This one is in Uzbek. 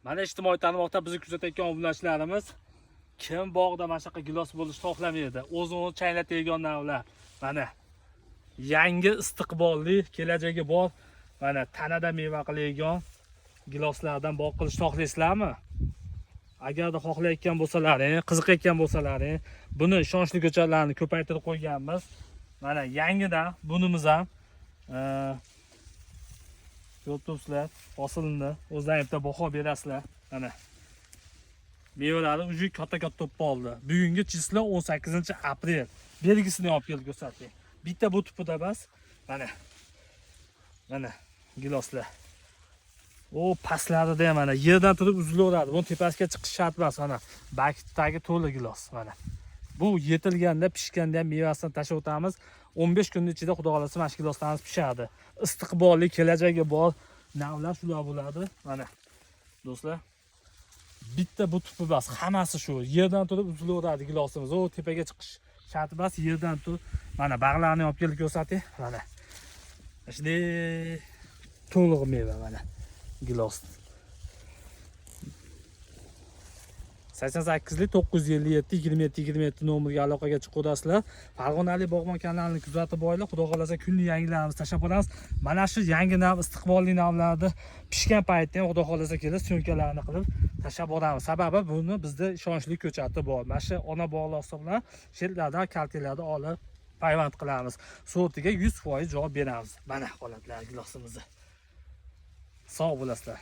Mana ijtimoiy tarmoqda bizni kuzatayotgan obunachilarimiz kim bog'da mana shunaqa gilos bo'lishni xohlamaydi. O'zini chaylatayotgan navlar. Mana yangi istiqbolli kelajagi bor. Mana tanada meva qilayotgan giloslardan bog' qilishni xohlaysizlarmi? Agarda xohlayotgan bo'lsalaring, qiziqayotgan bo'lsalaring, buni ishonchli ko'chatlarni ko'paytirib qo'yganmiz. Mana yangidan bunimiz ham yo'tibsizlar, hosilni o'zlaringizda baho berasizlar. Mana mevalari uji katta-katta bo'lib qoldi. Bugungi chislo 18-aprel. Belgisini olib kelib ko'rsating. Bitta bu tipida bas. Mana giloslar. O pastlarida ham mana yerdan turib uzilaveradi. Buni tepasiga chiqish shart emas. Mana bakitdagi to'la gilos mana. Bu yetilganda, pishganda ham mevasini tashlab o'tamiz. 15 kun ichida xudo xolasa mana shu giloslarimiz pishadi. Istiqbolli kelajagi bor navlar shular bo'ladi. Mana do'stlar, bitta bu tipi emas, hammasi shu. Yerdan turib uzilaveradi gilosimiz. O tepaga chiqish shart emas, yerdan turib mana bag'larni olib kelib ko'rsating. Mana shunday to'liq meva mana gilos. 88lik 957 27 27 nomeriga aloqaga chiqaverasizlar. Farg'onalik bog'bon kanalini kuzatib boringlar. Xudo xolasa kunli yangilarimizni tashlab boramiz. Mana shu yangi nav, istiqbolli navlarni pishgan paytda ham xudo xolasa kelib syomkalarni qilib tashlab boramiz. Sababi buni bizda ishonchli ko'chati bor. Mana shu ona bog'lar hisoblanib, sherlardan kaltelarni olib payvand qilamiz. Sortiga 100% javob beramiz. Mana holatlar gilosimizni. Sog' bo'lasizlar.